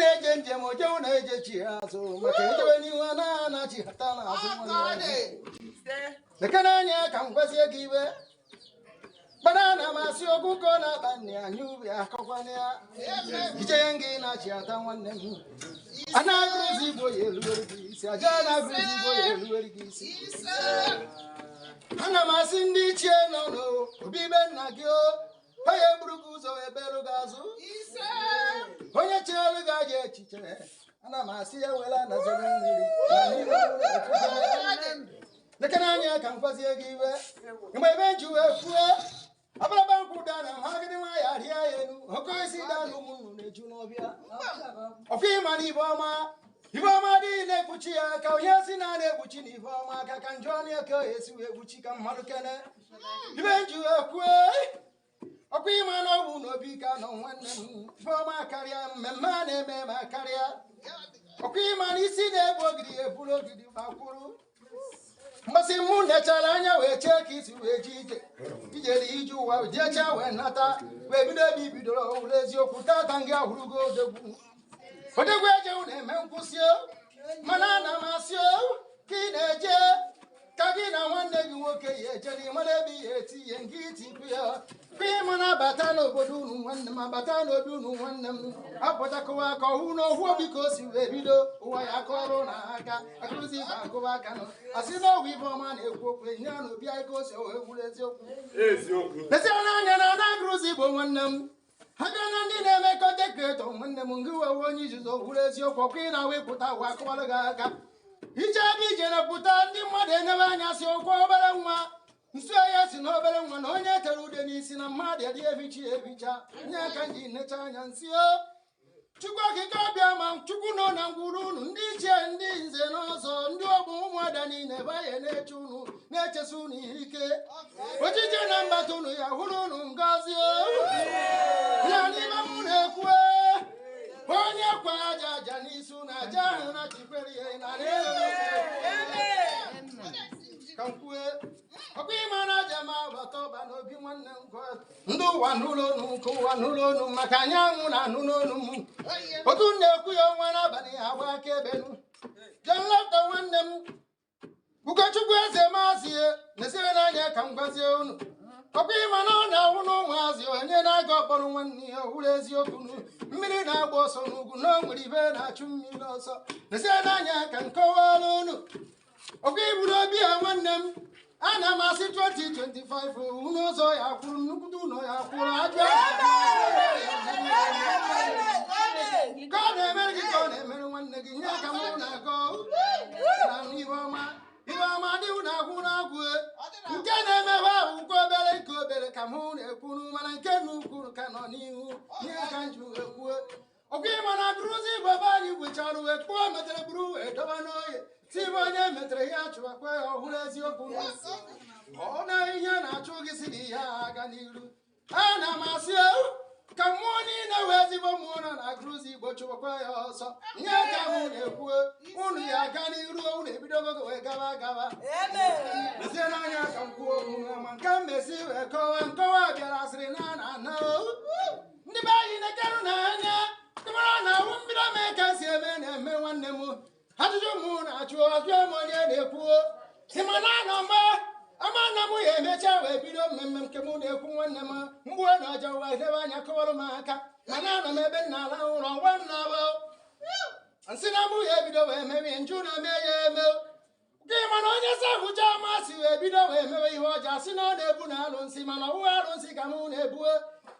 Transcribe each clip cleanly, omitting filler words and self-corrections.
na-eje njem oje na-eje chi azụ maka ejewe n'ihu na chi hata na azụ leke n'anya ka m gwazie gị iwe mana na masị ọkụkọ na-akpa nne anyị ubi akọkwana ya ije gị na chi hata nwanne m ana-agụzi igbo ya eruwere gị isi aja na-agụzi igbo ya eruwere gị isi ana m asị ndị ichie nọ n'obi be nna gị onye buru gị ụzọ eberu gị azụ onye chere gị aja echiche ana m asị ya wela nazere mmiri leke n'anya ka m gwazie gị iwe mgbe ebe nji wee kwue abụrụba nkwụ da na ha gịdị nwa ya rịa ya elu oke isi da na ụmụnnụ na-eju n'ọbịa ọkwa ịma na ibe ọma adịghị na-ekpuchi ya ka onye si na na-ekpuchi na ibe ọma aka ka njọ ọnụ eke ohe esi wee kpuchi ka mmadụ kene ibe nji wee kwue ọkwa ịma na ọgwụ n'obi ka nọ nwanne m ibe ọma karịa mmemme a na-eme ma karịa ọkwa ịma na isi na-ebu ogidi eburu ogidi gbakwuru mgbasị mụ nechara anya wee chee ka isi wee ji ijere ije ụwa jecha wee nata wee bido ebe ibidoro wụrụ eziokwu tata ngị ahụrụgo odegwu ejewu na-eme nkwụsị mana ana m asị ka ị na-eje ka gị na nwanne gị nwoke ya eje n'ịmara ebe ihe eti ihe nke itikwu ya kwa ịma na abata n'obodo unu nwanne m abata n'obi unu nwanne m apụtakọwa aka ọhụ n'ohu obi ka o si wee bido ụwa ya aka ọrụ na aka akụrụzi ibe agụba aka nọ asị na ọgwụ ibe ọma na-ekwu okwu enye ya na obi anyị ka o si wee gwuru eziokwu leziana n'anya na ana agụrụzi igbo nwanne m ha bịa na ndị na-emekọ dekretọ nwanne m ngị wewe onye izuzo gwuru eziokwu ọkwa ị na-awepụta ụwa akụwara gị aka ije ebe ije na-pụta ndị mmadụ enebe anya si okwu obere nwa nso ya si na obere nwa na onye tere ude n'isi na mmadụ adị ebichi ebicha nye aka ji necha anya nsi chukwu okike ọbịa ma chukwu nọ na ngwuru unu ndị ichie ndị nze na ọzọ ndị ọgbụ ụmụada niile banye na-eche unu na-echesi unu ihe ike ojije na mbata unu ya hụrụ unu ngozi ya n'ime m na-ekwu onye kwa aja n'isi unu aja ahụ na chikwere ya na ka m kwue ọkwa ịma na aja ma agbata ọba n'obi nwanne m ndị ụwa n'ụlọ unu nke ụwa n'ụlọ onu maka anyanwụ na anụ n'onu m otu na-ekwu ya ọnwa n'abalị ya agba aka ebe John Lofton nwanne m Ugochukwu eze maazị na-esire n'anya ka m gwazie unu ọkwa ịma na ọ na-ahụ na ụmụazị onye na-aga ọkpọrọ nwanne ya hụrụ eziokwu mmiri na-agba ọsọ n'ugwu na o nwere ibe na-achụ mmiri ọsọ na-esire n'anya ka m kọwara unu ọkwa iburu obi ya nwanne m ana m asị 2025 unu ụzọ ya kwuru nnukwu ụlọ ya kwuru ajọ ka ọ na-emere gị ka ọ na-emere nwanne gị nye ka mụ na-agọ na ibe ọma adịghị na-agwụ na-agwụ nke na-emebe ahụ nke obere ka mụ na-ekwuru mana nke n'ukwu ka nọ n'ihu nye ka nju ekwue ọkwa ịma na agụrụzi igbo be anyị gwechara uwe kpụọ metere buru wee dọba n'oye tibe onye metere ya chụwakwa ya ọhụrụ eziokwu ọ na ihe na-achụ gị si dị ya aga n'iru ana m asị ka mmụọ niile wee ezigbo mmụọ nọ na agụrụzi igbo chụwakwa ya ọsọ nye ka mụ na-ekwu unu ya aga n'iru unu ebidogo wee gaba lezie n'anya ka m kwuo okwu ma nke mmesi wee nkọwa bịara asịrị na ana ndị be anyị na-ekerụ n'anya mara na awụ mmiri ome ka si eme na-eme nwanne m ajụjụ mụ na-achụ ọjụọ m onye na-ekwu si mana anọ mgbe ama na mụ ya emecha wee bido mmemme nke mụ na-ekwu nwanne m mgbe na ọjọ wa edebe anya kọwarụ m aka mana anọ m ebe nna ala ụlọ nwa m na-abụ nsị na mụ ya ebido wee mewe njụ na-eme ya eme gị mana onye si ahụcha amasị wee bido wee mewe ihe ọjọọ sị na ọ na-ebu na alụnsị mana ọwụwa alụnsị ka mụ na-ebu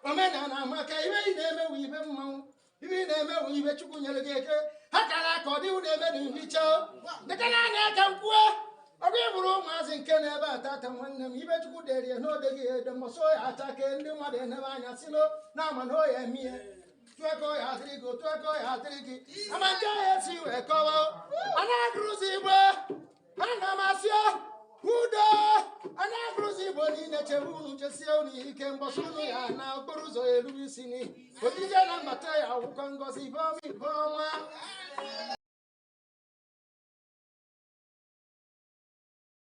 omenala maka ibe ị na-emewe ibe mmanwụ ibe ị na-emewe ibe chukwu nyere gị eke ha kara aka ọ dịghị na-eme na nhicha dịka na-anya aka m kwuo ọgụ ịbụrụ ụmụazị nke na-ebe atata nwanne m ibe chukwu dere ya n'odeghị edemọsọ ya atake ndị mmadụ enebe anya silo na ama na oya eme ihe tụeko ya adịrị gị otu eko ya adịrị gị ama nke ahịa esi wee kọwa a na-agụrụzi igbo ana m asị udo a na-agụrụzi igbo niile chebe unu chesie unu ike mgbọsị unu ya na okporo ụzọ ya eruru isi ni otije na mbata ya akwụkwọ ngozi ibe ọma